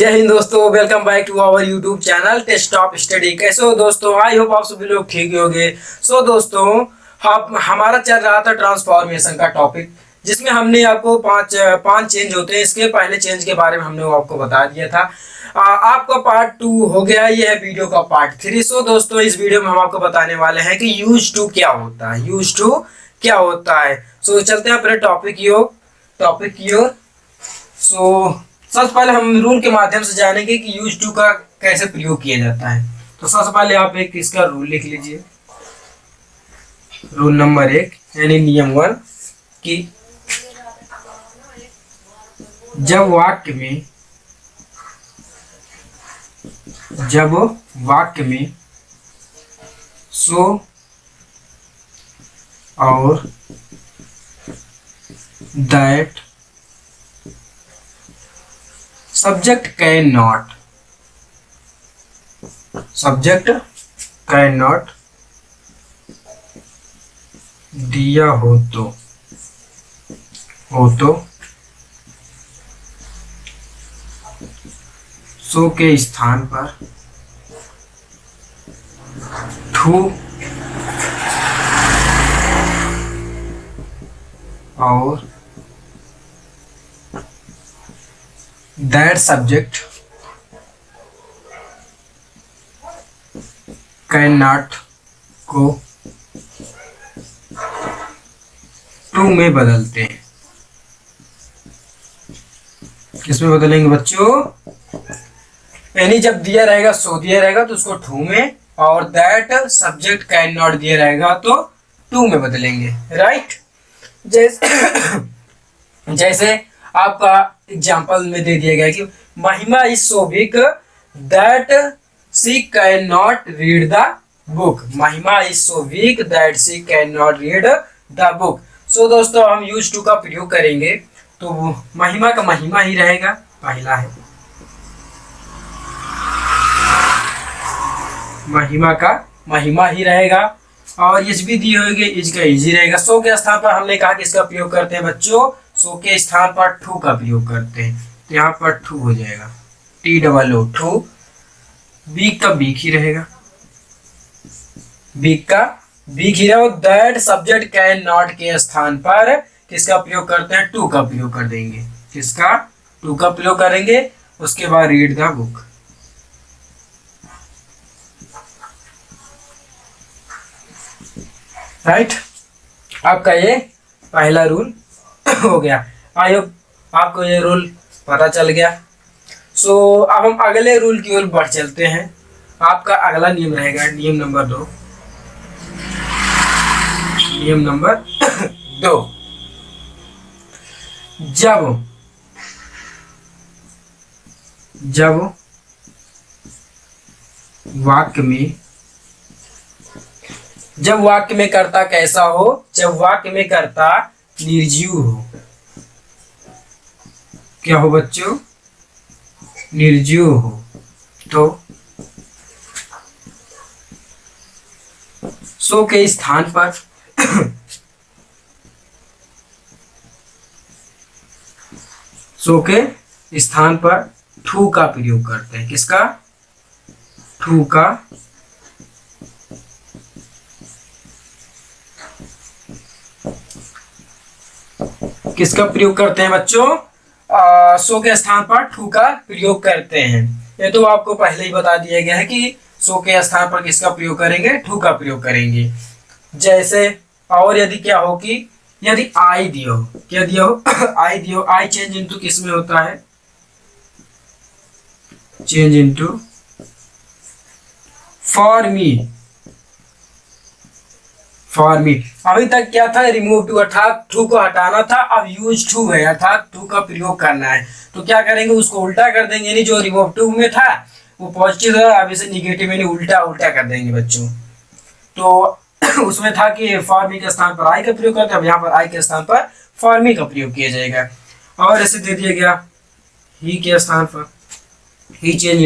जय हिंद दोस्तों, welcome back to our YouTube channel test of study. कैसे हो दोस्तों? आई होप आप सभी लोग ठीक ही होंगे। सो दोस्तों, हम हमारा चल रहा था ट्रांसफॉर्मेशन का टॉपिक, जिसमें हमने आपको पांच चेंज होते हैं। इसके पहले चेंज के बारे में हमने वो आपको बता दिया था। आपका पार्ट 2 हो गया, ये है वीडियो का पार्ट 3। सो दोस्तों, इस वीडियो में हम आपको बताने वाले हैं कि यूज टू क्या होता है। यूज टू क्या होता है। सो चलते हैं अपने टॉपिक की ओर। सो सबसे पहले हम रूल के माध्यम से जानेंगे कि यूज टू का कैसे प्रयोग किया जाता है। तो सबसे पहले आप एक इसका रूल लिख लीजिए। रूल नंबर 1 यानी नियम 1 कि जब वाक्य में सो और दैट सब्जेक्ट कैन नॉट दिया हो तो सो के स्थान पर टू और दैट सब्जेक्ट कैन नॉट को टू में बदलते हैं। किसमें बदलेंगे बच्चों? यानी जब दिया रहेगा सो दिया रहेगा तो उसको टू में, और दैट सब्जेक्ट कैन नॉट दिया रहेगा तो टू में बदलेंगे। राइट। जैसे आपका एग्जाम्पल में दे दिया गया कि Mahima is so weak that she can not read the book. Mahima is so weak that she can not read the book. So दोस्तों, हम यूज टू का प्रयोग करेंगे तो महिमा का महिमा ही रहेगा, पहला है। महिमा का महिमा ही रहेगा, और इज भी दी होगी, इज का इजी रहेगा। सो के स्थान पर हमने कहा कि इसका प्रयोग करते हैं बच्चों, सो के स्थान पर टू का प्रयोग करते हैं, तो यहाँ पर टू हो जाएगा, TOO टू। बीक का बीक ही रहेगा, बीक का बीक ही रहेगा। दैट सब्जेक्ट कैन नॉट के स्थान पर किसका प्रयोग करते हैं? टू का प्रयोग कर देंगे। किसका? टू का प्रयोग करेंगे। उसके बाद रीड द बुक। राइट। आपका ये पहला रूल हो गया। आई होप आपको ये रूल पता चल गया। सो अब हम अगले रूल की ओर बढ़ चलते हैं। आपका अगला नियम रहेगा नियम नंबर 2। नियम नंबर 2, जब वाक्य में कर्ता कैसा हो? जब वाक्य में कर्ता निर्जीव हो। क्या हो बच्चों? निर्जीव हो। तो सो के स्थान पर सो के स्थान पर टू का प्रयोग करते हैं। किसका? टू का। किसका प्रयोग करते हैं बच्चों? सो के स्थान पर टू का प्रयोग करते हैं। ये तो आपको पहले ही बता दिया गया है कि सो के स्थान पर किसका प्रयोग करेंगे? टू का प्रयोग करेंगे। जैसे और यदि क्या हो कि यदि आई दियो, क्या दिया हो? आई दियो। आई चेंज इनटू किस में होता है? Change into for me. अभी तक क्या था? रिमूव टू, अर्थात टू को हटाना था। अब यूज टू है, अर्थात टू का प्रयोग करना है। तो क्या करेंगे? उसको उल्टा कर देंगे। यानी जो रिमूव टू में था वो पॉजिटिव है, अब इसे निगेटिव यानी उल्टा कर देंगे बच्चों। तो उसमें था कि फॉर मी के स्थान पर आई का प्रयोग करते हैं, अब यहाँ पर आई के स्थान पर फॉर मी का प्रयोग किया जाएगा। और ऐसे दे दिया गया ही के स्थान पर he change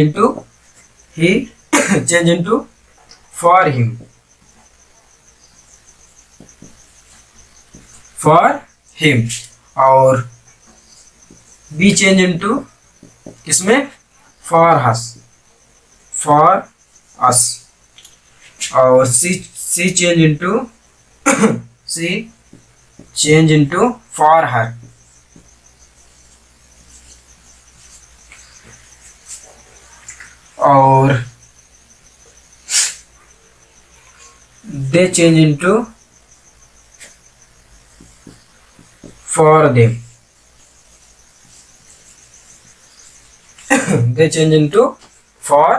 into for him. For him और बी चेंज इनटू किसमें फॉर हस, फॉर अस, और she change into she change into for her, और they change into for them, they change into for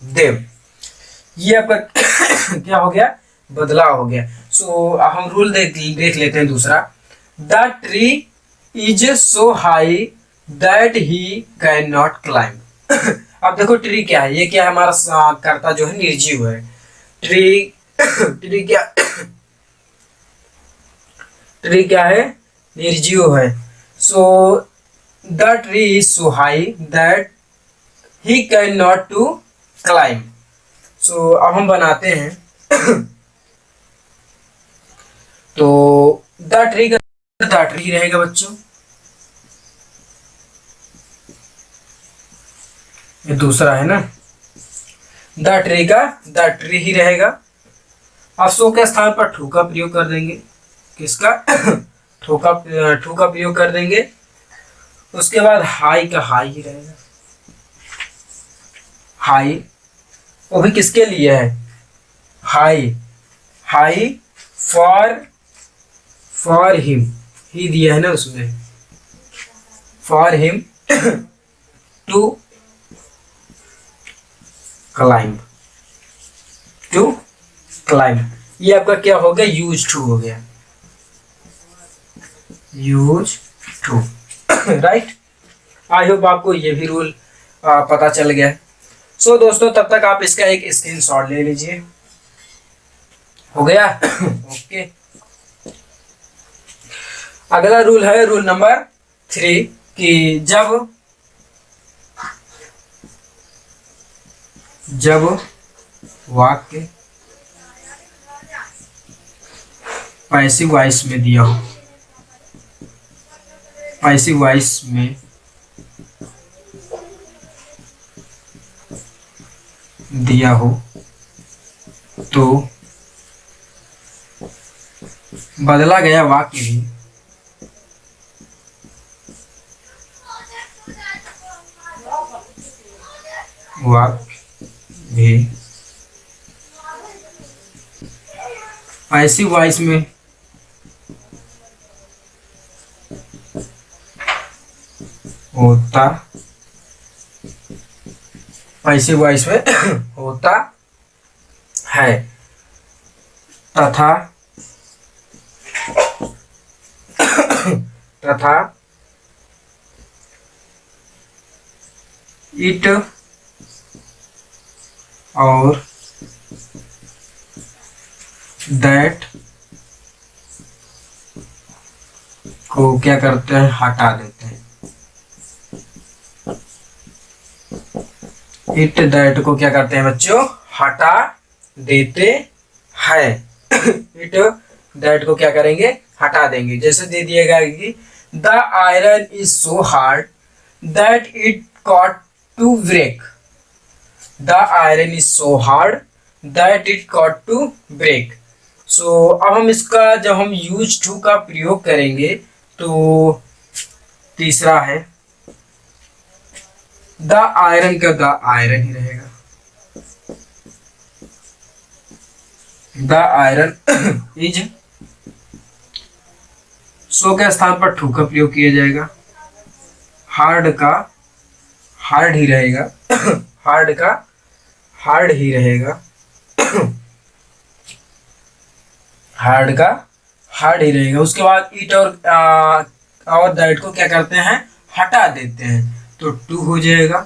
them. ये आपका क्या हो गया, बदलाव हो गया। सो हम रूल देख लेते हैं दूसरा। The tree is so high that he can not climb. अब देखो ट्री क्या है, ये क्या है, हमारा कर्ता जो है निर्जीव है। ट्री ट्री क्या ट्री क्या है, निर्जीव है। So the tree is so high that he can not to climb. So अब हम बनाते हैं तो द ट्री का द ट्री रहेगा बच्चों, ये दूसरा है ना, द ट्री का द ट्री ही रहेगा। अब सो के स्थान पर ठू का प्रयोग कर देंगे, किसका ठू का प्रयोग कर देंगे। उसके बाद हाई का हाई ही रहेगा, हाई, वो भी किसके लिए है, हाई, हाई फॉर हिम ही दिया है ना उसमें, for him to climb, to climb. ये आपका क्या हो गया, यूज टू हो गया, use to. Right, I hope आपको ये भी रूल पता चल गया। सो दोस्तों तब तक आप इसका एक स्क्रीनशॉट ले लीजिए, हो गया। ओके, अगला रूल है रूल नंबर 3 कि जब वाक्य पैसिव वॉइस में दिया हो, पैसिव वॉइस में दिया हो तो बदला गया वाक्य भी पैसिव वॉइस में होता, पैसिव वॉइस में होता है, तथा इट और दैट को क्या करते हैं, हटा देते हैं। इट दैट को क्या करते हैं बच्चों, हटा देते हैं। इट दैट को क्या करेंगे, हटा देंगे। जैसे दे दिएगा कि the iron is so hard that it can't to break, the iron is so hard that it can't to break. So अब हम इसका जब हम यूज टू का प्रयोग करेंगे तो तीसरा है द आयरन का द आयरन ही रहेगा, द आयरन इज, सो के स्थान पर टू का प्रयोग किया जाएगा, हार्ड का हार्ड ही रहेगा, हार्ड का हार्ड ही रहेगा, हार्ड का हार्ड ही रहेगा। उसके बाद इट और दैट को क्या करते हैं, हटा देते हैं, तो टू हो जाएगा,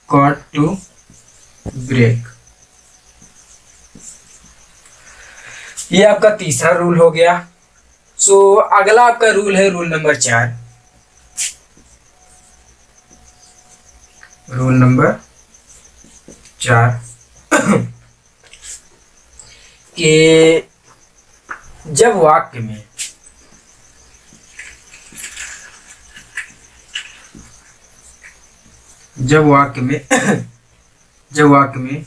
कॉट टू ब्रेक। ये आपका तीसरा रूल हो गया। सो अगला आपका रूल है रूल नंबर 4। रूल नंबर 4 कि जब वाक्य में जब वाक्य में जब वाक्य में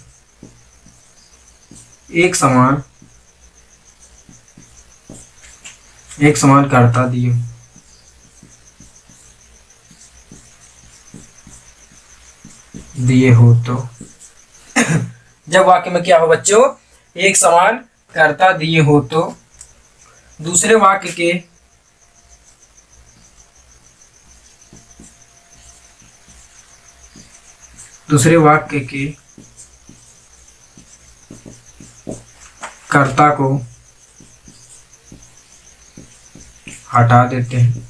एक समान कर्ता दिए हो तो जब वाक्य में क्या हो बच्चों, एक समान कर्ता दिए हो तो दूसरे वाक्य के कर्ता को हटा देते हैं।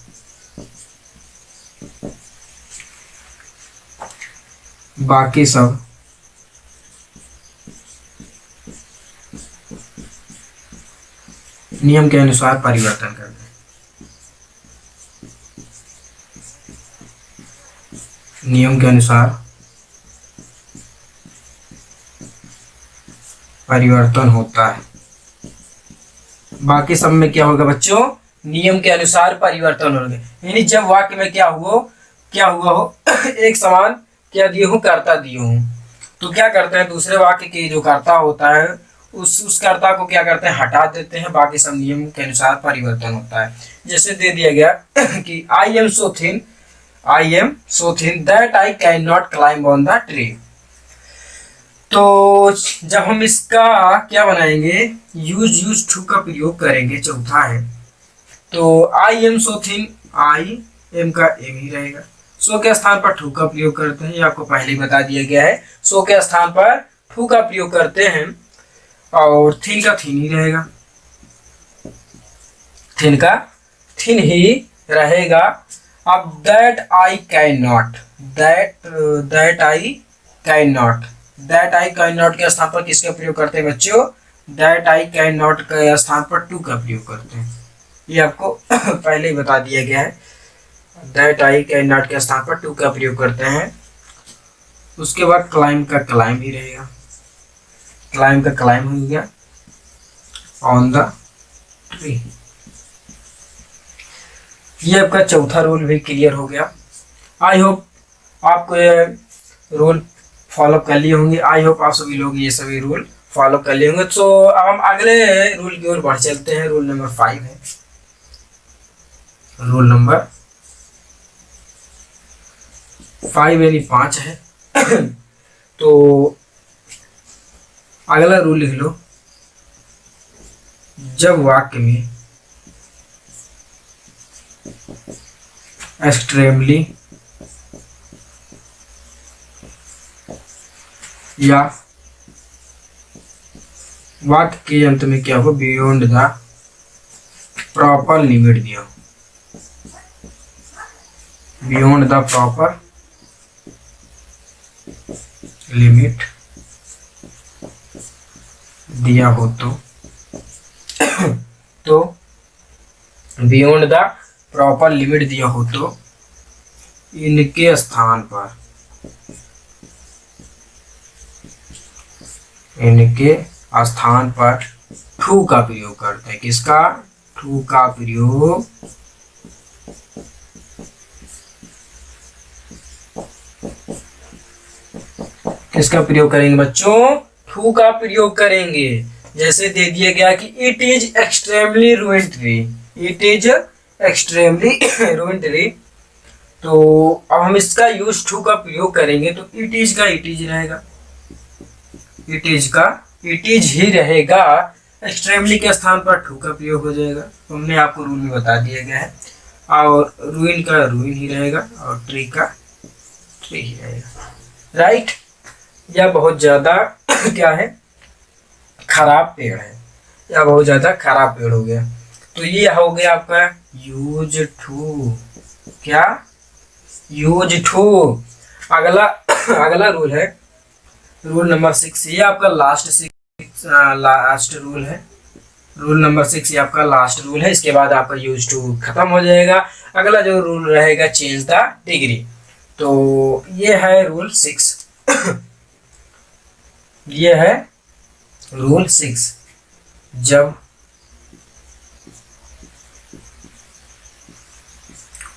बाकी सब नियम के अनुसार परिवर्तन कर दें। नियम के अनुसार परिवर्तन होता है। बाकी सब में क्या होगा बच्चों, नियम के अनुसार परिवर्तन होंगे। यानी जब वाक्य में क्या हुआ हो एक समान क्या दिए हो, कर्ता दिए हो, तो क्या करते हैं दूसरे वाक्य के जो कर्ता होता है उस कर्ता को क्या करते हैं, हटा देते हैं। बाकी सब नियम के अनुसार परिवर्तन होता है। जैसे दे दिया गया कि I am so thin that I can not climb on the tree. तो जब हम इसका क्या बनाएंगे, यूज टू का प्रयोग करेंगे, चौथा है। तो I am so thin, I am का एम ही रहेगा। सो के स्थान पर ठू का प्रयोग करते हैं, ये आपको पहले ही बता दिया गया है। सो के स्थान पर ठू का प्रयोग करते हैं और थिन का थिन ही रहेगा। थिन का थिन ही रहेगा। अब दैट आई कैन नॉट के स्थान पर किसका प्रयोग करते हैं बच्चों, दैट आई कैन नॉट के स्थान पर टू का प्रयोग करते हैं। ये आपको पहले ही बता दिया गया है। दैट आई कैन नॉट के स्थान पर टू का प्रयोग करते हैं। उसके बाद क्लाइम का क्लाइम ही रहेगा। क्लाइम का क्लाइम हो गया ऑन द ट्री। ये आपका चौथा रूल भी क्लियर हो गया। आई होप आपको ये रूल फॉलो कर लिए होंगे। आई होप आप सभी लोग ये सभी रूल फॉलो कर लिए होंगे। तो अब हम अगले रूल की ओर बढ़ चलते हैं। रूल नंबर 5 है। रूल नंबर 5 यानी 5 है। तो अगला रूल लिख लो, जब वाक्य में एक्सट्रीमली या वाक्य के अंत में क्या हो, बियॉन्ड द प्रॉपर लिमिट दिया हो, बियॉन्ड द प्रॉपर लिमिट दिया हो तो बियॉन्ड द प्रॉपर लिमिट दिया हो तो इनके स्थान पर टू का प्रयोग करते हैं। किसका, टू का प्रयोग किसका प्रयोग करेंगे बच्चों, टू का प्रयोग करेंगे। जैसे दे दिया गया कि it is extremely ruined tree, it is extremely ruined tree. तो अब हम इसका यूज टू का प्रयोग करेंगे तो इट इज का इट इज रहेगा, इट इज का इट इज ही रहेगा। एक्सट्रीमली के स्थान पर टू का प्रयोग हो जाएगा। तो हमने आपको रूल में बता दिया गया है। और रूइन का रूइन ही रहेगा और ट्री का ट्री ही रहेगा। राइट। यह बहुत ज्यादा क्या है, खराब पेड़ है, या बहुत ज्यादा खराब पेड़ हो गया। तो ये हो गया आपका यूज टू। क्या, यूज टू। अगला रूल है रूल नंबर 6। ये आपका लास्ट रूल है। रूल नंबर 6 ये आपका लास्ट रूल है। इसके बाद आपका यूज टू खत्म हो जाएगा। अगला जो रूल रहेगा, चेंज द डिग्री। तो ये है रूल 6। ये है रूल 6। जब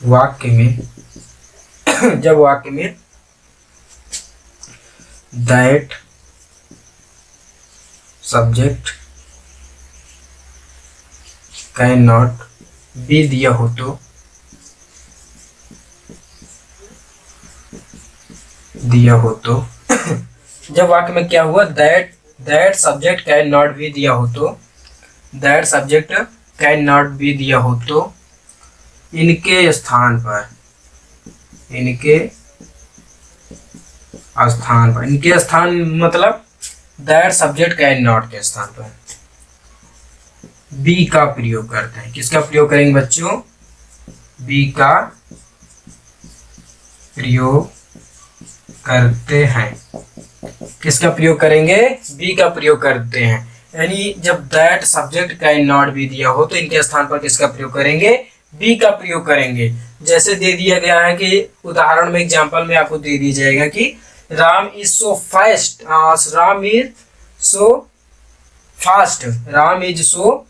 वाक्य में that subject can not be दिया हो तो जब वाक्य में क्या हुआ, that subject can not be दिया हो तो, that subject can not be दिया हो तो इनके स्थान पर, इनके स्थान मतलब दैट सब्जेक्ट कैन नॉट के स्थान पर बी का प्रयोग करते हैं। किसका प्रयोग करेंगे बच्चों? बी का प्रयोग करते हैं। किसका प्रयोग करेंगे? बी का प्रयोग करते हैं। यानी जब that subject can not be दिया हो तो इनके स्थान पर किसका प्रयोग करेंगे? बी का प्रयोग करेंगे। जैसे दे दिया गया है कि उदाहरण में, एग्जांपल में आपको दे दिया जाएगा कि Ram is so fast, Ram is so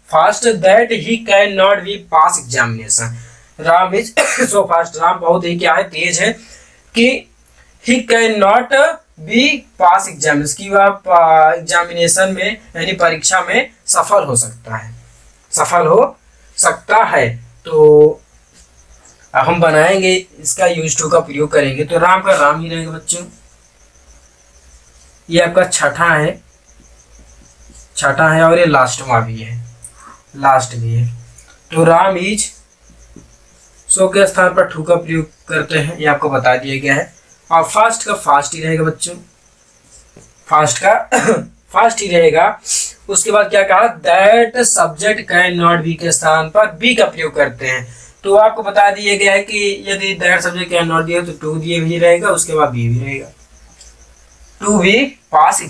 fast that he can not be pass examination. Ram is so fast, Ram बहुत ही क्या है, तेज है कि ही can not be pass examination, कि वह एग्जामिनेशन में यानी परीक्षा में सफल हो सकता है। तो हम बनाएंगे इसका यूज टू का प्रयोग करेंगे तो राम का राम ही रहेगा बच्चों। ये आपका छठा है और ये लास्ट भी है। तो राम इज सो के स्थान पर टू का प्रयोग करते हैं, ये आपको बता दिया गया है। और फास्ट का फास्ट ही रहेगा बच्चों, फास्ट का फास्ट ही रहेगा। उसके बाद क्या कहा, that subject can not be के स्थान पर बी का प्रयोग करते हैं। तो आपको बता दिया गया है कि यदि दैट सब्जेक्ट कैन नॉट दिया तो टू दिए भी रहेगा, उसके बाद बी भी रहेगा, to be pass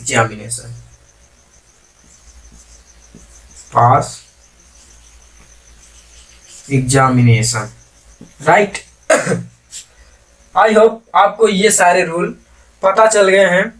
examination, right. I hope आपको ये सारे रूल पता चल गए हैं।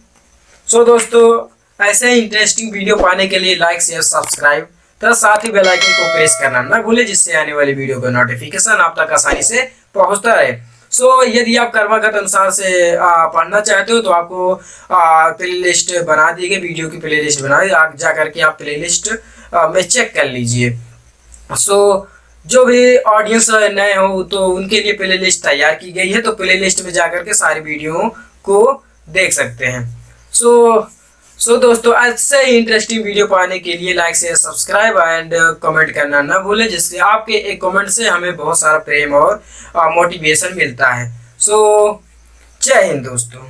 सो दोस्तों, ऐसे ही इंटरेस्टिंग वीडियो पाने के लिए लाइक शेयर सब्सक्राइब तथा साथ ही बेल आइकन को प्रेस करना ना भूले, जिससे आने वाली वीडियो का नोटिफिकेशन आप तक आसानी से पहुंचता रहे। सो यदि आप कर्मगत अनुसार से पढ़ना चाहते हो तो आपको प्ले लिस्ट बना दी गई, वीडियो की प्ले लिस्ट बना दी, आप जा करके आप प्ले लिस्ट में चेक कर लीजिए। सो जो भी ऑडियंस नए हो तो उनके लिए प्ले लिस्ट तैयार की गई है, तो प्ले लिस्ट में जाकर के सारी वीडियो को देख सकते हैं। सो दोस्तों, ऐसे ही इंटरेस्टिंग वीडियो पाने के लिए like share subscribe and comment करना ना भूलें, जिससे आपके एक कमेंट से हमें बहुत सारा प्रेम और मोटिवेशन मिलता है। सो जय हिंद दोस्तों।